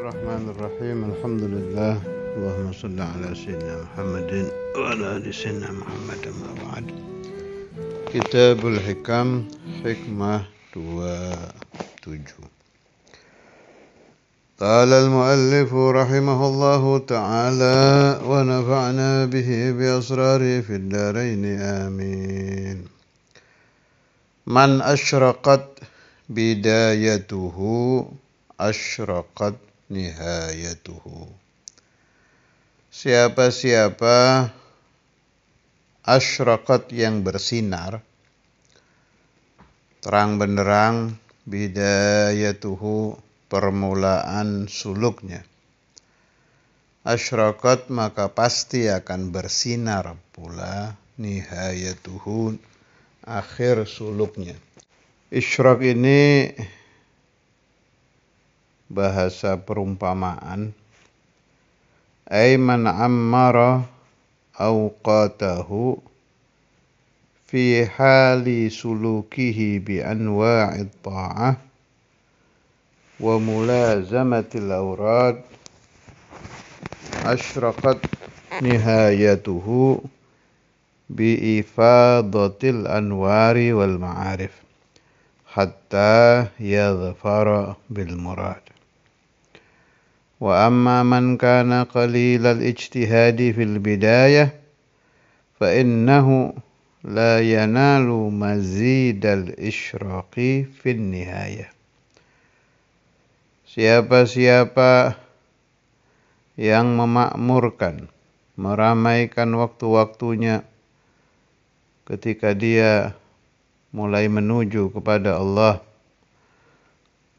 Bismillahirrahmanirrahim. Alhamdulillah. Allahumma salli ala sayyidina Muhammadin wa ala ali sayyidina Muhammad amma ba'd. Kitabul Hikam, hikmah 27. قال المؤلف رحمه الله تعالى ونفعنا به بأسراره في الدارين آمين. من أشرقت بدايته أشرقت nihayatuhu. Siapa-siapa asyraqat yang bersinar, terang benderang, bidayatuhu permulaan suluknya, asyraqat maka pasti akan bersinar pula nihayatuhu akhir suluknya. Isyraq ini bahasa perumpamaan, ay man ammara awqatahu fi hali sulukihi bi anwa'id ta'ah wa mulazamatil awrad asyraqat nihayatuhu bi ifadatil anwari wal ma'arif hatta yadhfara bil murad. وأما من كان قليل الاجتهاد في البداية فإنه لا ينال مزيد الإشراق في النهاية. Siapa-siapa yang memakmurkan, meramaikan waktu-waktunya ketika dia mulai menuju kepada Allah,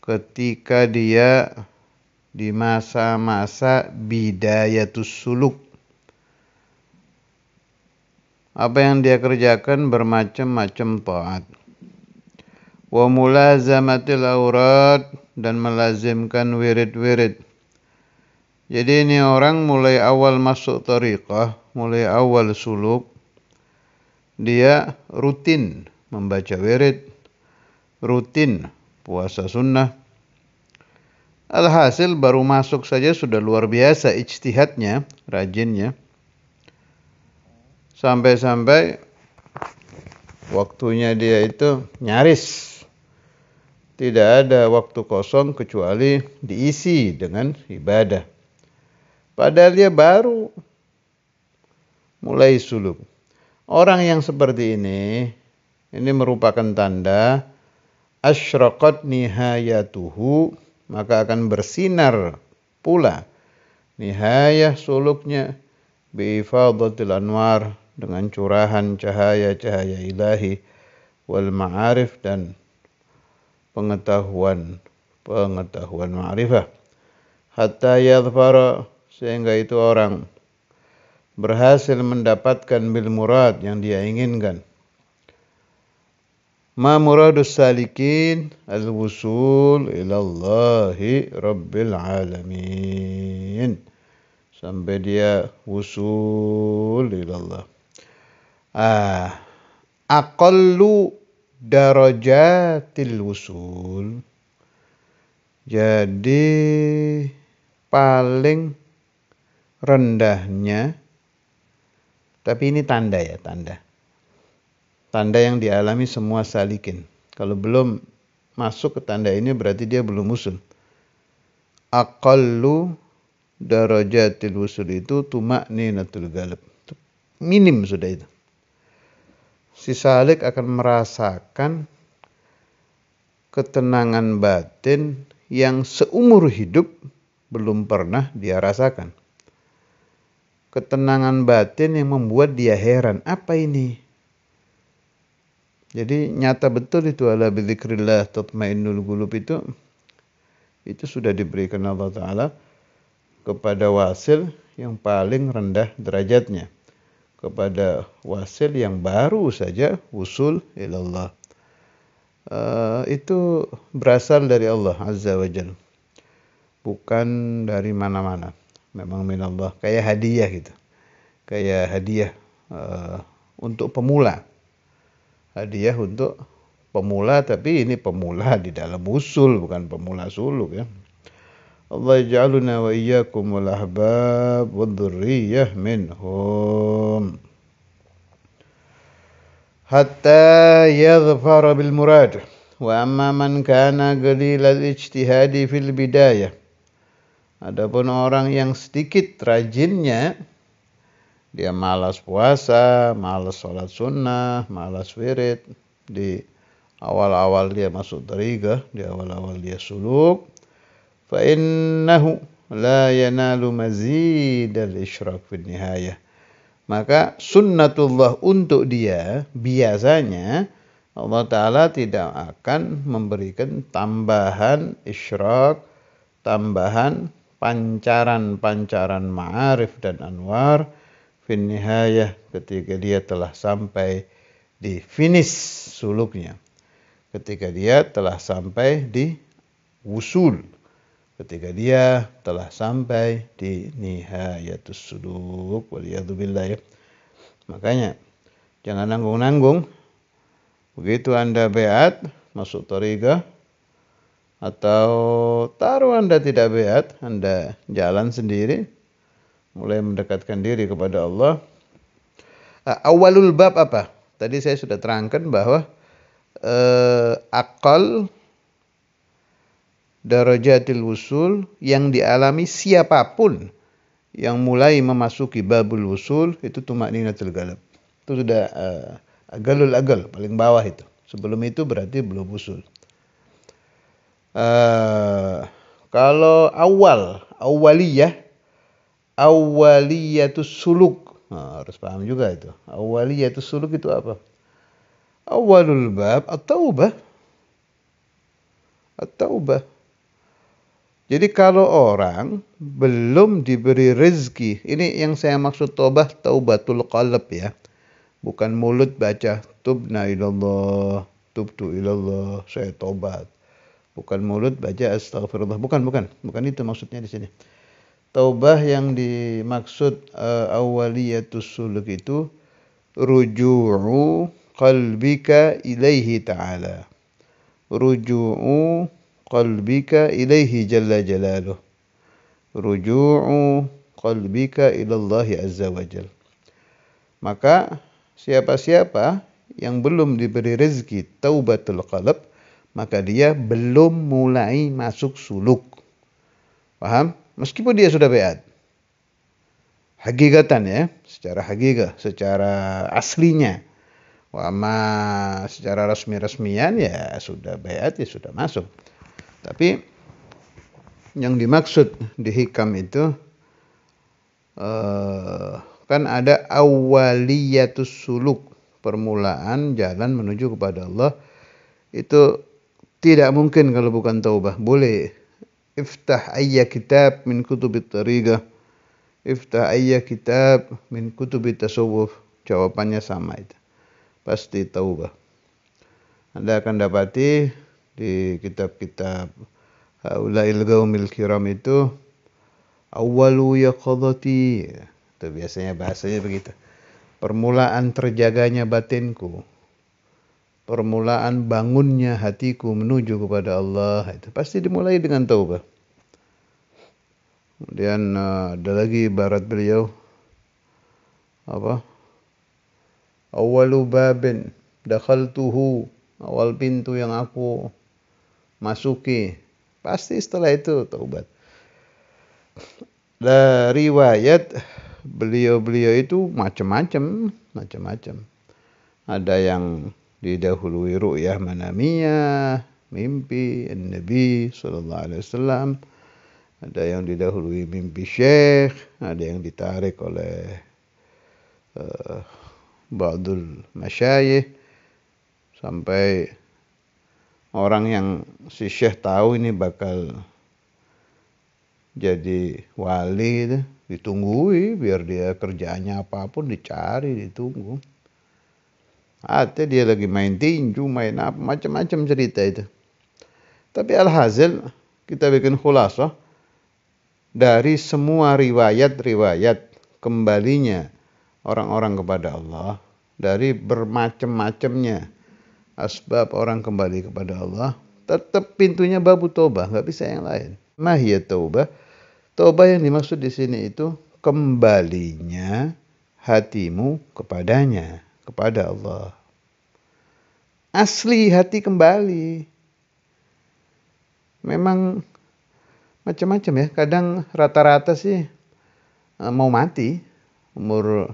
ketika dia di masa-masa bidayatus suluk, apa yang dia kerjakan bermacam-macam taat. Wa mulazamatil aurad, dan melazimkan wirid-wirid. Jadi ini orang mulai awal masuk tariqah, mulai awal suluk, dia rutin membaca wirid, rutin puasa sunnah. Alhasil baru masuk saja sudah luar biasa ijtihadnya, rajinnya. Sampai-sampai waktunya dia itu nyaris tidak ada waktu kosong kecuali diisi dengan ibadah. Padahal dia baru mulai suluk. Orang yang seperti ini merupakan tanda asyraqat nihayatuhu, maka akan bersinar pula nihayah suluknya biifadatil anwar, dengan curahan cahaya-cahaya ilahi, wal ma'arif, dan pengetahuan ma'rifah, hatta yadhfara, sehingga itu orang berhasil mendapatkan bil murad, yang dia inginkan. Ma muradus salikin al-wusul ilallahi rabbil alamin, sampai dia wusul ilallah. Aqallu darajatil wusul, jadi paling rendahnya, tapi ini tanda ya, tanda yang dialami semua salikin. Kalau belum masuk ke tanda ini berarti dia belum usul. Aqallu darajatil wusul itu tuma'ninatul qalb. Minim sudah itu. Si salik akan merasakan ketenangan batin yang seumur hidup belum pernah dia rasakan. Ketenangan batin yang membuat dia heran, apa ini? Jadi nyata betul itu, ala bidzikrillah tatmainnul qulub, itu sudah diberikan Allah Ta'ala kepada wasil yang paling rendah derajatnya, kepada wasil yang baru saja wusul ilallah. Itu berasal dari Allah Azza wa Jalla, bukan dari mana-mana, memang minallah, kayak hadiah gitu, kayak hadiah untuk pemula. Hadiah untuk pemula, tapi ini pemula di dalam usul, bukan pemula suluk ya. Allah yaj'aluna wa iyyakum wal ahbab wad dhurriyyah minhum hatta yadhfara bil murad. Wa amma man kana qalilal ijtihadi fil bidayah. Adapun orang yang sedikit rajinnya, dia malas puasa, malas sholat sunnah, malas wirid, di awal-awal dia masuk tariqah, di awal-awal dia suluk, fa innahu la yanalu mazidal isyraq fi nihayah. Maka sunnatullah untuk dia biasanya Allah Ta'ala tidak akan memberikan tambahan isyraq, tambahan pancaran-pancaran ma'arif dan anwar fin nihayah ketika dia telah sampai di finish suluknya. Ketika dia telah sampai di wusul. Ketika dia telah sampai di nihayatus suluk. Waliyadzubillah ya. Makanya jangan nanggung-nanggung. Begitu Anda beat masuk tariqah, atau taruh Anda tidak beat, Anda jalan sendiri, mulai mendekatkan diri kepada Allah. Awalul bab apa? Tadi saya sudah terangkan bahwa akal darajatil wusul yang dialami siapapun yang mulai memasuki babul wusul itu tumaninatul qalb. Itu sudah agalul agal, paling bawah itu. Sebelum itu berarti belum wusul. Kalau awaliyatus suluk, harus paham juga itu. Awaliyatus suluk itu apa? Awalul bab at-taubah. Jadi kalau orang belum diberi rezeki, ini yang saya maksud taubatul qalb ya. Bukan mulut baca tubna ilallah, tubtu ilallah, saya tobat. Bukan mulut baca astagfirullah. Bukan itu maksudnya di sini. Taubah yang dimaksud awaliyatus suluk itu ruju'u qalbika ilaihi ta'ala. Ruju'u qalbika ilaihi jalla jalaluh. Ruju'u qalbika ilallahi azza wa jal. Maka siapa-siapa yang belum diberi rezeki taubatul qalb, maka dia belum mulai masuk suluk. Paham? Meskipun dia sudah beat. Hakikatan ya, secara hakikah, secara aslinya. Wama secara resmi-resmian ya sudah beat, ya sudah masuk. Tapi yang dimaksud di hikam itu kan ada awaliyatus suluk, permulaan jalan menuju kepada Allah. Itu tidak mungkin kalau bukan taubah. Boleh. Iftah ayya kitab min kutubit tariqah. Iftah ayya kitab min kutubit tasawuf. Jawabannya sama itu. Pasti taubah. Anda akan dapati di kitab-kitab haulail qaumil kiram itu awwalu yaqadati. Itu biasanya bahasanya begitu. Permulaan terjaganya batinku. Permulaan bangunnya hatiku menuju kepada Allah, itu pasti dimulai dengan taubah. Kemudian ada lagi ibarat beliau apa? Awwalu babin dakhaltuhu, awal pintu yang aku masuki, pasti setelah itu taubat. Riwayat beliau-beliau itu macam-macam. Ada yang didahului ru'yah manamiyah, mimpi Nabi sallallahu alaihi wasallam. Ada yang didahului mimpi syekh, ada yang ditarik oleh ba'dul masyayikh, sampai orang yang si syekh tahu ini bakal jadi wali, ditunggui biar dia kerjaannya apapun dicari, ditunggu. Atau dia lagi main tinju, main apa, macam-macam cerita itu. Tapi alhasil kita bikin khulasah dari semua riwayat-riwayat kembalinya orang-orang kepada Allah, dari bermacam-macamnya asbab orang kembali kepada Allah, tetap pintunya babu taubah, nggak bisa yang lain. Ma hiya taubah? Taubah yang dimaksud di sini itu kembalinya hatimu kepadanya, kepada Allah. Asli hati kembali. Memang macam-macam ya. Kadang rata-rata sih mau mati umur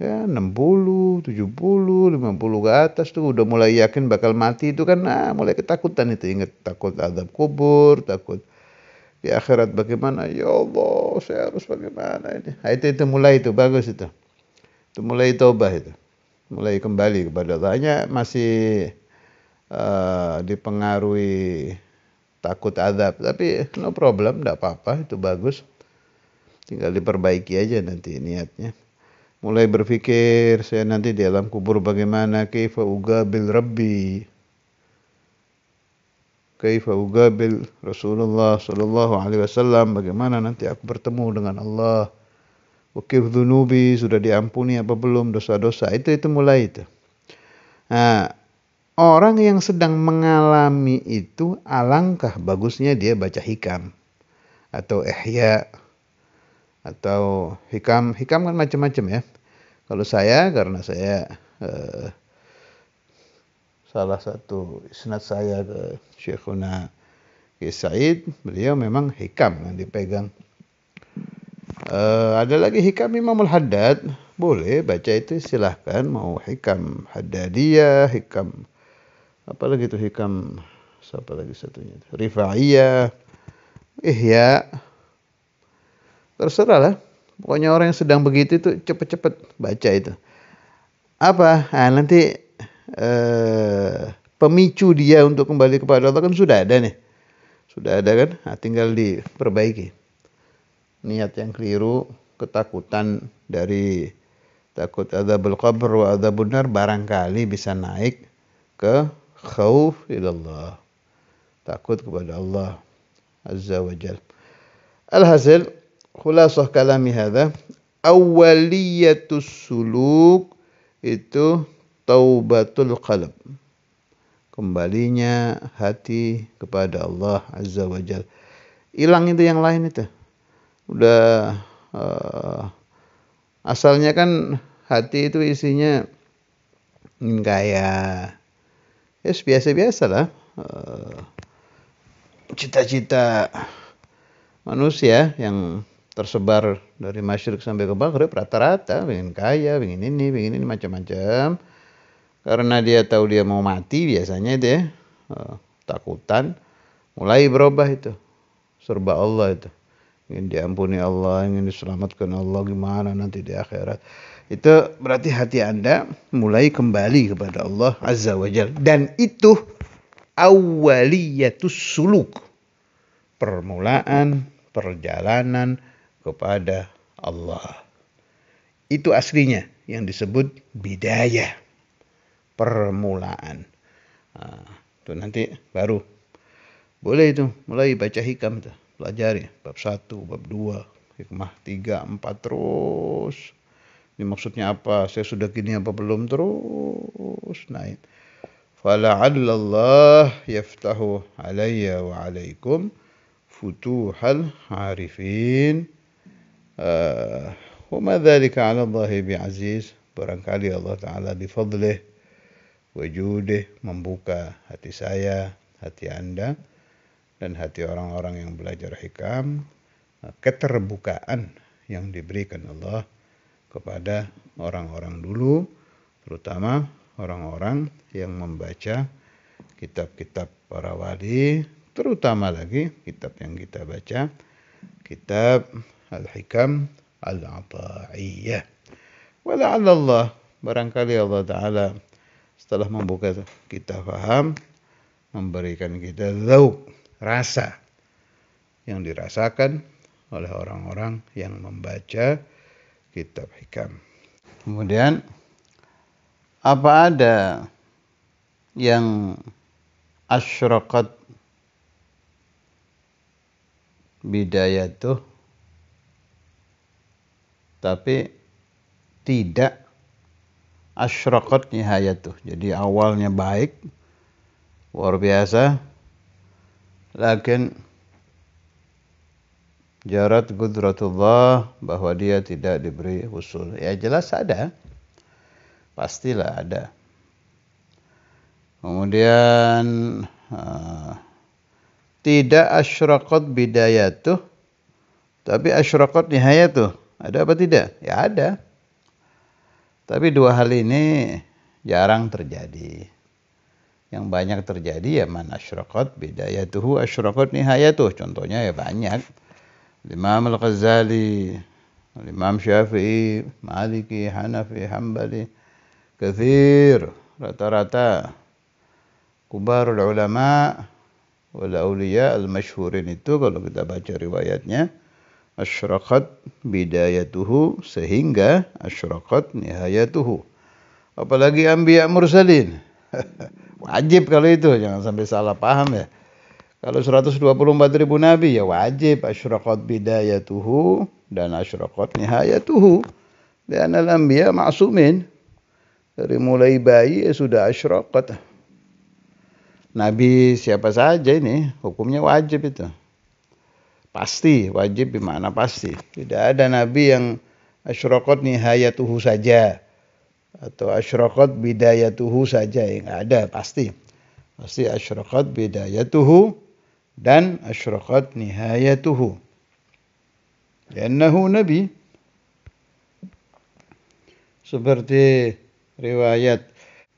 ya 60, 70, 50 ke atas tuh udah mulai yakin bakal mati itu kan mulai ketakutan itu, ingat takut azab kubur, takut di akhirat bagaimana, ya Allah saya harus bagaimana ini. Nah, itu mulai itu bagus itu mulai taubah itu, mulai kembali kepada Allah. Hanya masih dipengaruhi takut azab, tapi no problem, enggak apa-apa, itu bagus. Tinggal diperbaiki aja nanti niatnya. Mulai berpikir saya nanti di alam kubur bagaimana, kaifa ugabil rabbi, kaifa ugabil Rasulullah sallallahu alaihi wasallam, bagaimana nanti aku bertemu dengan Allah. Wa kaif dzunubi, sudah diampuni apa belum dosa-dosa. Itu mulai itu. Nah, orang yang sedang mengalami itu alangkah bagusnya dia baca hikam atau ihya atau hikam kan macam-macam ya. Kalau saya, karena saya salah satu isnad saya ke Syekhuna Ki Said, beliau memang hikam yang dipegang. Ada lagi hikam Imamul Haddad, boleh baca itu silahkan, mau hikam Haddadiyah, hikam apa lagi itu, hikam siapa lagi satunya, Rifaiyah, Ihya, terserah lah. Pokoknya orang yang sedang begitu itu cepet-cepet baca itu. Apa? Nanti pemicu dia untuk kembali kepada Allah kan sudah ada nih. Sudah ada kan? Tinggal diperbaiki. Niat yang keliru, ketakutan dari takut adzabul qabr wa adzabun nar barangkali bisa naik ke khauf ilallah. Takut kepada Allah Azza wa Jal. Alhasil, khulasah kalami hadha, awwaliyatus suluk itu taubatul qalb. Kembalinya hati kepada Allah Azza wa Jal. Hilang itu yang lain itu. Udah asalnya kan hati itu isinya kayak biasa-biasa lah. Cita-cita manusia yang tersebar dari masyriq sampai ke maghrib rata-rata pengen kaya, pengen ini macam-macam. Karena dia tahu dia mau mati biasanya itu ya, takutan, mulai berubah itu, serba Allah itu. Ingin diampuni Allah, ingin diselamatkan Allah, gimana nanti di akhirat. Itu berarti hati Anda mulai kembali kepada Allah Azza wa Jalla. Dan itu awwaliyatus suluk, permulaan perjalanan kepada Allah. Itu aslinya yang disebut bidayah, permulaan. Itu nanti baru boleh itu mulai baca hikam itu, pelajari bab 1, bab 2, hikmah 3, 4 terus. Ini maksudnya apa? Saya sudah gini apa belum? Terus naik. Fala'allallah yaftahu alayya wa alaikum futuhal arifin. Wa ma dzalika 'ala Allahi bi'aziz. Barangkali Allah Ta'ala bifadlih wujudih membuka hati saya, hati Anda, dan hati orang-orang yang belajar hikam, keterbukaan yang diberikan Allah kepada orang-orang dulu, terutama orang-orang yang membaca kitab-kitab para wali, terutama lagi kitab yang kita baca, kitab Al-Hikam Al-Ata'iyah. Wala'allallah, barangkali Allah Ta'ala setelah membuka kita faham, memberikan kita zauk, rasa yang dirasakan oleh orang-orang yang membaca kitab hikam. Kemudian apa ada yang asyraqat bidayatuh tapi tidak asyraqat nihayatuh. Jadi awalnya baik, luar biasa, lakin jarat qudratullah, bahwa dia tidak diberi usul. Ya jelas ada, pastilah ada. Kemudian tidak asyraqat bidayatuh, tapi asyraqat nihayatuh. Ada apa tidak? Ya ada. Tapi dua hal ini jarang terjadi. Yang banyak terjadi ya man asyraqat bidayatuhu asyraqat nihayatuh. Contohnya ya banyak. Imam Al-Ghazali, Imam Syafi'i, Maliki, Hanafi, Hambali, kathir, rata-rata kubarul ulama wal awliya al-masyhurin itu kalau kita baca riwayatnya asyraqat bidayatuhu sehingga asyraqat nihayatuhu. Apalagi anbiya mursalin. Wajib kalau itu, jangan sampai salah paham ya. Kalau 124.000 nabi ya wajib asyraqat bidayatuhu dan asyraqat nihayatuhu. Dan al-anbiya ma'sumin. Dari mulai bayi ya sudah asyraqat. Nabi siapa saja ini hukumnya wajib itu. Pasti, wajib bermakna pasti. Tidak ada nabi yang asyraqat nihayatuhu saja atau asyraqat bidayatuhu saja, yang ada pasti. Pasti asyraqat bidayatuhu dan asyraqat nihayatuhu. Liannahu nabi. Seperti riwayat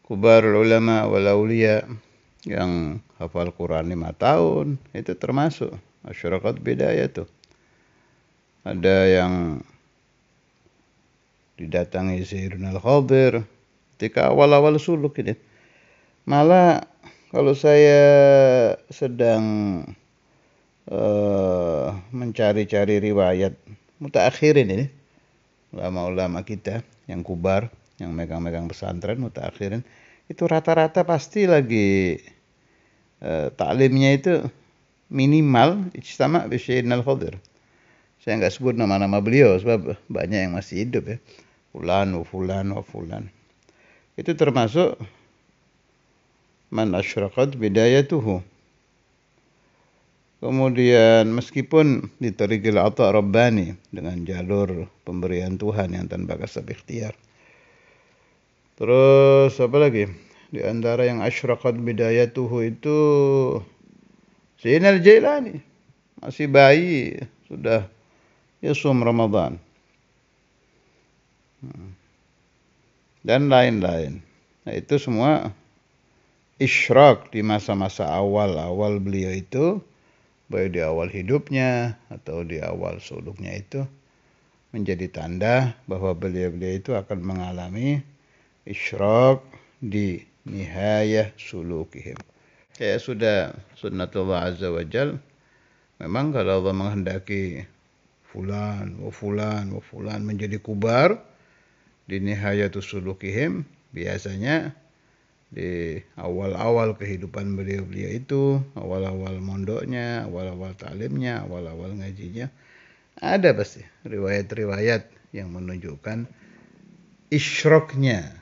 kubarul ulama wal awliya yang hafal Quran 5 tahun, itu termasuk asyraqat bidayatuh. Ada yang didatangi Sayyidina Al-Khadir ketika awal-awal suluk ini. Malah kalau saya sedang mencari-cari riwayat mutaakhirin ini, ulama-ulama kita yang kubar, yang megang-megang pesantren mutaakhirin, itu rata-rata pasti lagi taklimnya itu minimal ijtama' bi Sayyidina Al-Khadir. Saya enggak sebut nama-nama beliau sebab banyak yang masih hidup ya. Fulan wa fulan wa fulan. Itu termasuk man asyraqat bidayatuhu. Kemudian meskipun di tariqil ata' rabbani, dengan jalur pemberian Tuhan yang tanpa kasab ikhtiar. Terus apa lagi? Di antara yang asyraqat bidayatuhu itu Sayyidina Al-Jailani. Masih bayi sudah yasum Ramadan. Dan lain-lain. Nah itu semua isyraq di masa-masa awal-awal beliau itu, baik di awal hidupnya atau di awal suluknya itu, menjadi tanda bahwa beliau-beliau itu akan mengalami isyraq di nihayah sulukihim. Ya sudah sunnatullah azza wa jal. Memang kalau Allah menghendaki fulan wa fulan wa fulan menjadi kubar di nihayatus sulukihim, biasanya di awal-awal kehidupan beliau-beliau itu, awal-awal mondoknya, awal-awal taklimnya, awal-awal ngajinya, ada pasti riwayat-riwayat yang menunjukkan isyraqnya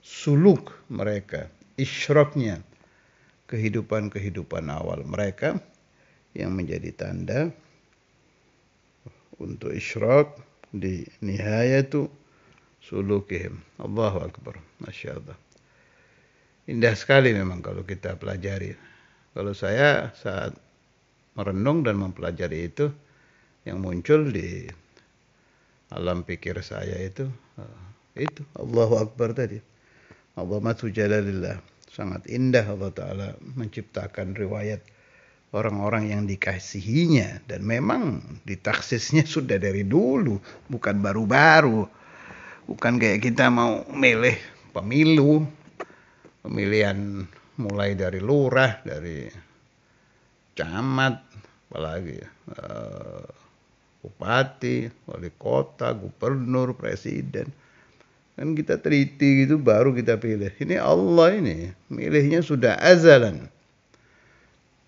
suluk mereka, isyraqnya kehidupan-kehidupan awal mereka yang menjadi tanda untuk isyraq di nihayatu sulukihim. Allahu Akbar. Masya Allah. Indah sekali memang kalau kita pelajari. Kalau saya saat merenung dan mempelajari itu, yang muncul di alam pikir saya itu Allahu Akbar tadi. Azamatu jalalillah. Sangat indah Allah Ta'ala menciptakan riwayat orang-orang yang dikasihinya. Dan memang ditaksisnya sudah dari dulu. Bukan baru-baru. Bukan kayak kita mau milih pemilu. Pemilihan mulai dari lurah, dari camat, apalagi bupati, wali kota, gubernur, presiden. Kan kita teliti gitu baru kita pilih. Ini Allah ini, milihnya sudah azalan.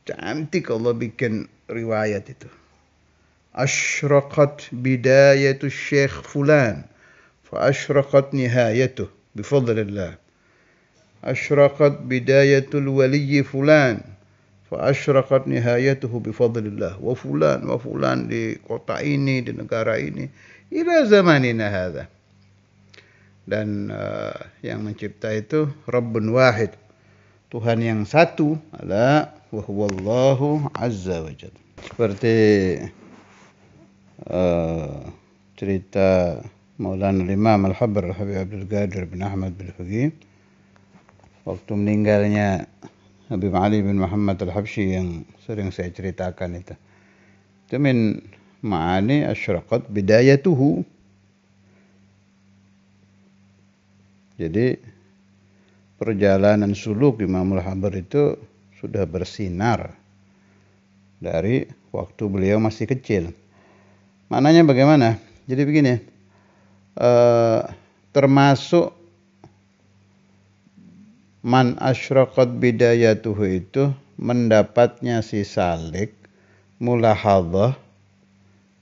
Cantik Allah bikin riwayat itu. Asyraqat bidayatu syekh fulan, fa asyraqat nihayatuh bifadlillah. Asyraqat bidayatul waliy fulan, fa asyraqat nihayatuhu bi fadlillah wa fulan di kota ini, di negara ini, ila zamanina hadza. Dan yang mencipta itu Rabbun wahid, Tuhan yang satu, ala wa huwallahu azza wa jalla. Seperti cerita Maulana Imam Al-Habr Habib Abdul Qadir bin Ahmad bin Faqih waktu meninggalnya Habib Ali bin Muhammad Al-Habsyi yang sering saya ceritakan itu min ma'ani asyraqat bidayatuhu. Jadi perjalanan suluk Imam Al-Habr itu sudah bersinar dari waktu beliau masih kecil. Maknanya bagaimana? Jadi begini, termasuk man asyraqat bidayatuhu itu mendapatnya si salik mulahadhah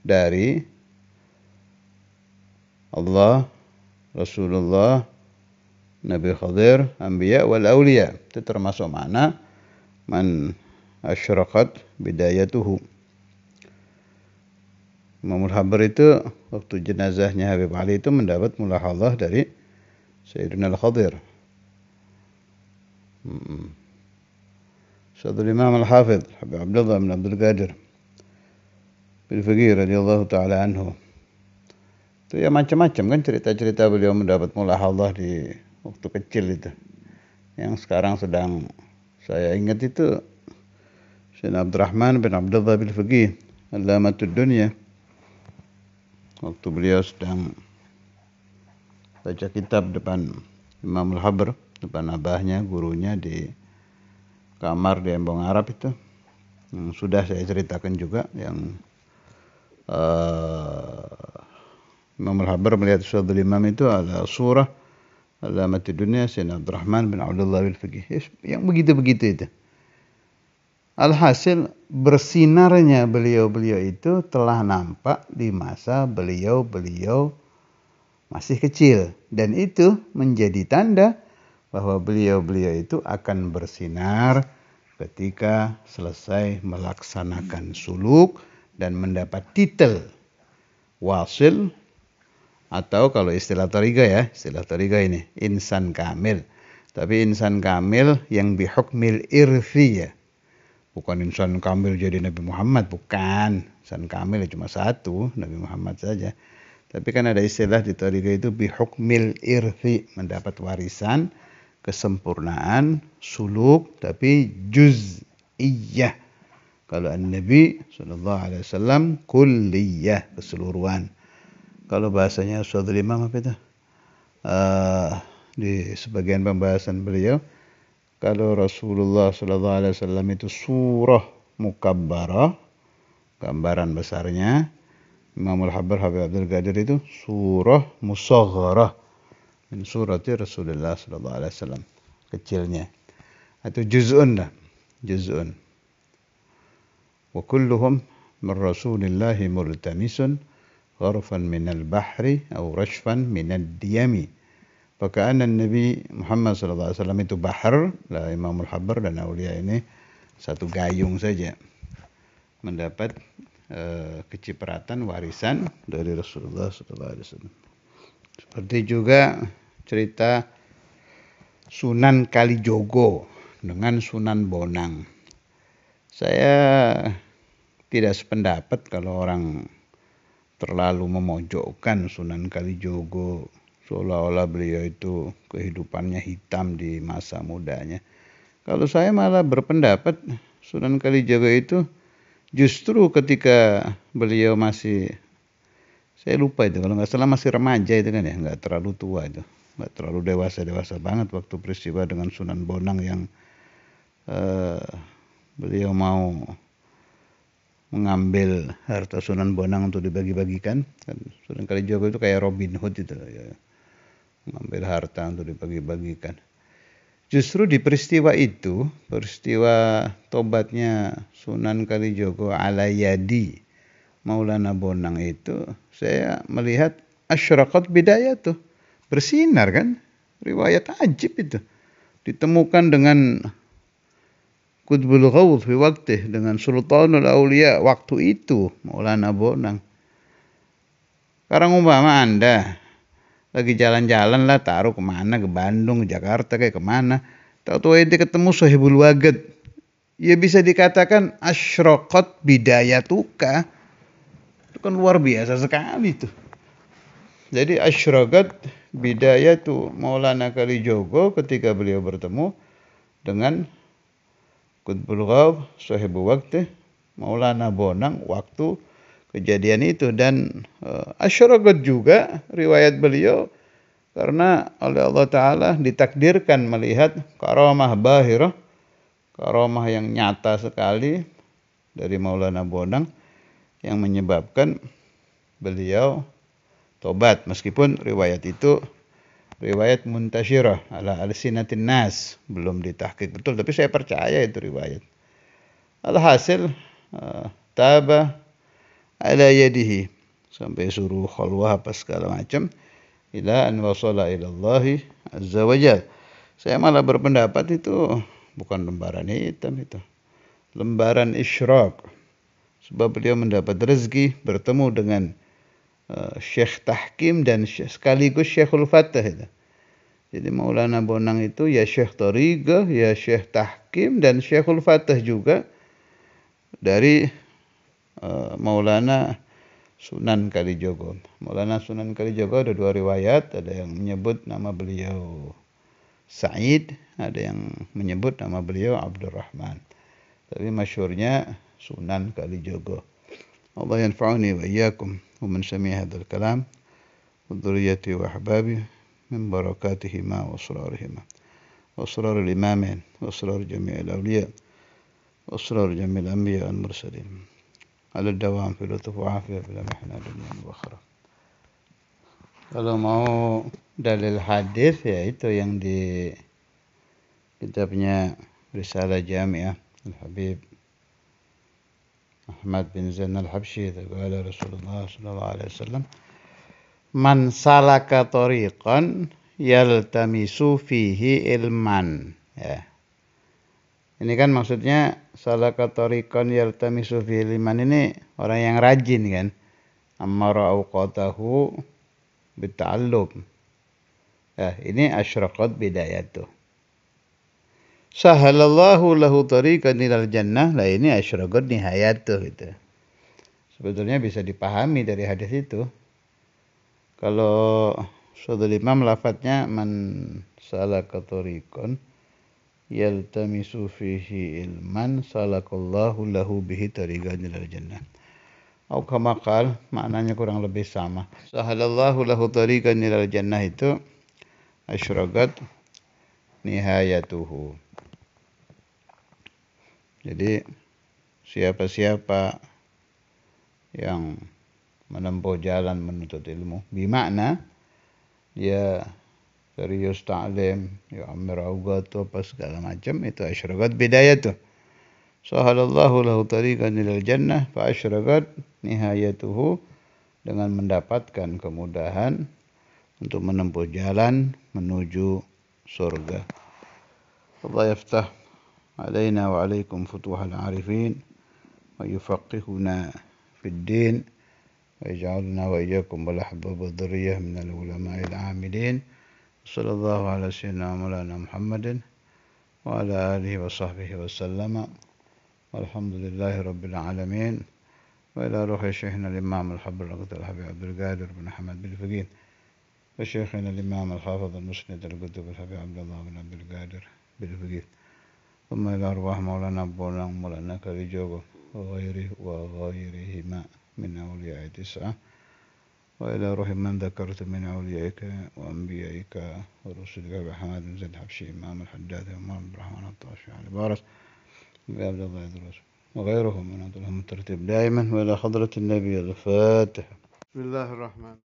dari Allah, Rasulullah, Nabi Khadir, Anbiya wal Awliya. Itu termasuk makna man asyraqat bidayatuhu. Imam Al-Habr itu waktu jenazahnya Habib Ali itu mendapat mulahadhah dari Sayyidina Al-Khadir. Satu Imam Al-Hafidh Habib Abdullah bin Abdul Qadir bin Faqih radhiyallahu taala anhu. Itu ya macam-macam kan cerita-cerita beliau mendapat mulahadhah di waktu kecil itu. Yang sekarang sedang saya ingat itu Sayyidina Abdurrahman bin Abdullah bin Faqih Alamatud Dunya. Waktu beliau sedang baca kitab depan Imam Al-Habr, depan abahnya, gurunya di kamar di Embong Arab itu, yang sudah saya ceritakan juga, yang Imam Al-Habr melihat suatu imam itu ada surah Alamatud Dunya Sayyidina Abdurrahman bin Abdullah bin Faqih, yang begitu-begitu itu. Alhasil bersinarnya beliau-beliau itu telah nampak di masa beliau-beliau masih kecil. Dan itu menjadi tanda bahwa beliau-beliau itu akan bersinar ketika selesai melaksanakan suluk dan mendapat titel wasil, atau kalau istilah tariqah ini insan kamil. Tapi insan kamil yang bihukmil irthi ya. Bukan insan kamil jadi Nabi Muhammad, bukan. Insan kamil cuma satu, Nabi Muhammad saja. Tapi kan ada istilah di tariqah itu bihukmil irthi, mendapat warisan, kesempurnaan, suluk, tapi juz'iyah. Kalau An-Nabi SAW kulliyah, keseluruhan. Kalau bahasanya Ustadz Imam apa itu? Di sebagian pembahasan beliau, kalau Rasulullah SAW itu surah mukabbarah, gambaran besarnya. Imam Al-Habr Habib Abdul Qadir itu surah musagharah, min surati Rasulullah SAW, kecilnya. Itu juz'un dah, juz'un. Wa kulluhum min Rasulillahi multamisun gharfan minal bahri atau rashfan minad diyami. Faka'anna Nabi Muhammad SAW itu bahar, lah Imam Al-Habr dan Aulia ini satu gayung saja, mendapat kecipratan warisan dari Rasulullah SAW. Seperti juga cerita Sunan Kalijogo dengan Sunan Bonang. Saya tidak sependapat kalau orang terlalu memojokkan Sunan Kalijogo, seolah-olah beliau itu kehidupannya hitam di masa mudanya. Kalau saya malah berpendapat Sunan Kalijogo itu justru ketika beliau masih, saya lupa itu, kalau nggak salah masih remaja itu kan ya, nggak terlalu tua itu, nggak terlalu dewasa banget waktu peristiwa dengan Sunan Bonang yang beliau mau mengambil harta Sunan Bonang untuk dibagi-bagikan. Sunan Kalijogo itu kayak Robin Hood itu ya, mengambil harta untuk dibagi-bagikan. Justru di peristiwa itu, peristiwa tobatnya Sunan Kalijogo ala yadi Maulana Bonang itu, saya melihat asyraqat bidayatuh, bersinar kan, riwayat ajib itu, ditemukan dengan Qutbul Ghawth fi waqtih, dengan Sultanul Aulia waktu itu, Maulana Bonang. Sekarang umpama Anda lagi jalan-jalan lah, taruh kemana, ke Bandung, ke Jakarta, kayak kemana, tahu-tahu ente ketemu Sohibul Wagad, ya bisa dikatakan asyraqat bidayatuka. Itu kan luar biasa sekali tuh. Jadi asyraqat bidayatu Maulana Kalijogo ketika beliau bertemu dengan Qutbul Ghawth, Sohibul Waqtih, Maulana Bonang waktu kejadian itu. Dan asyraqat juga riwayat beliau karena oleh Allah Ta'ala ditakdirkan melihat karamah bahirah, karamah yang nyata sekali dari Maulana Bonang yang menyebabkan beliau tobat. Meskipun riwayat itu riwayat muntasyirah ala alsinatin nas, belum ditahqiq betul, tapi saya percaya itu riwayat. Alhasil taba ala yadihi, sampai suruh khalwah apa segala macam, ila an wasala ila Allah azza wajal. Saya malah berpendapat itu bukan lembaran hitam, itu lembaran isyraq, sebab beliau mendapat rezeki bertemu dengan Syekh Tahkim dan sekaligus Syekhul Fatah itu. Jadi Maulana Bonang itu ya Syekh Tariqah, ya Syekh Tahkim, dan Syekhul Fatah juga dari Maulana Sunan Kalijogo. Maulana Sunan Kalijogo ada dua riwayat, ada yang menyebut nama beliau Sa'id, ada yang menyebut nama beliau Abdurrahman. Tapi masyhurnya Sunan Kalijogo. Allah yanfa'uni wa iyyakum wa man sami'a hadzal kalam wa dzurriyyati wa ahbabi min barakatihima wa asrarihima wa asraril imamin wa asrar jami'il awliya wa asrar jami'il anbiya wal mursalin ala dawam fi lutuf wa afiyah fil mahna dunya wa akhirah. Kalau mau dalil hadis ya itu yang di kitabnya Risalah Jami'ah Al-Habib Ahmad bin Zain Al-Habsyi, qala Rasulullah sallallahu alaihi wasallam, man salaka tariqan yaltamisu fihi ilman. Ya. Ini kan maksudnya salaka tariqan yaltamisu fihi ilman, ini orang yang rajin kan. Amara awqatahu bita'allum. Ya, ini asyraqat bidayatuh. Sahalallahu lahu tariqan ilal jannah, lah ini asyraqat nihayatuh gitu. Sebetulnya bisa dipahami dari hadis itu. Kalau Saudara Imam lafadznya man salaka tariqan yaltamisu fihi ilman salakallahu lahu bihi tariqan ilal jannah. Atau kama qala, maknanya kurang lebih sama. Sahalallahu lahu tariqan ilal jannah itu asyraqat nihayatuhu. Jadi siapa-siapa yang menempuh jalan menuntut ilmu, bimakna dia serius ta'lim, ya amir awqat apa segala macam, itu asyraqat bidayatuh. Sahalallahu lahu tariqan ilal jannah fa asyraqat nihayatuhu, dengan mendapatkan kemudahan untuk menempuh jalan menuju surga. Allah yaftah alaina wa alaikum futuhal arifin wa yufaqihuna fid din wa yaj'alna wa iyyakum wal ahbab wad dhurriyyah minal ulama'il 'amilin. Sallallahu ala sayyidina maulana Muhammadin wa ala alihi wa sahbihi wa sallama. Walhamdulillahi rabbil alamin. Wa ila ruhi syekhina al-imam al-habr al-habib Abdul Qadir bin Ahmad bin Faqih wa syekhina al-imam al-hafidh al-musnid al-qutb al-habib Abdullah bin Abdul Qadir bin Faqih. ثم إلى أرواح مولانا بونang, مولانا كاليجوغو وغيرهما من أولياء تسعة، وإلى روح من ذكرت من أوليائك وأنبيائك ورسلك بحماد بن زيد الحبشي إمام الحداد وعمر بن الرحمن الطاشي علي بارس وعبد الله إدريس وغيرهم من أطلهم الترتيب دائما وإلى حضرة النبي الفاتحة. بسم الله الرحمن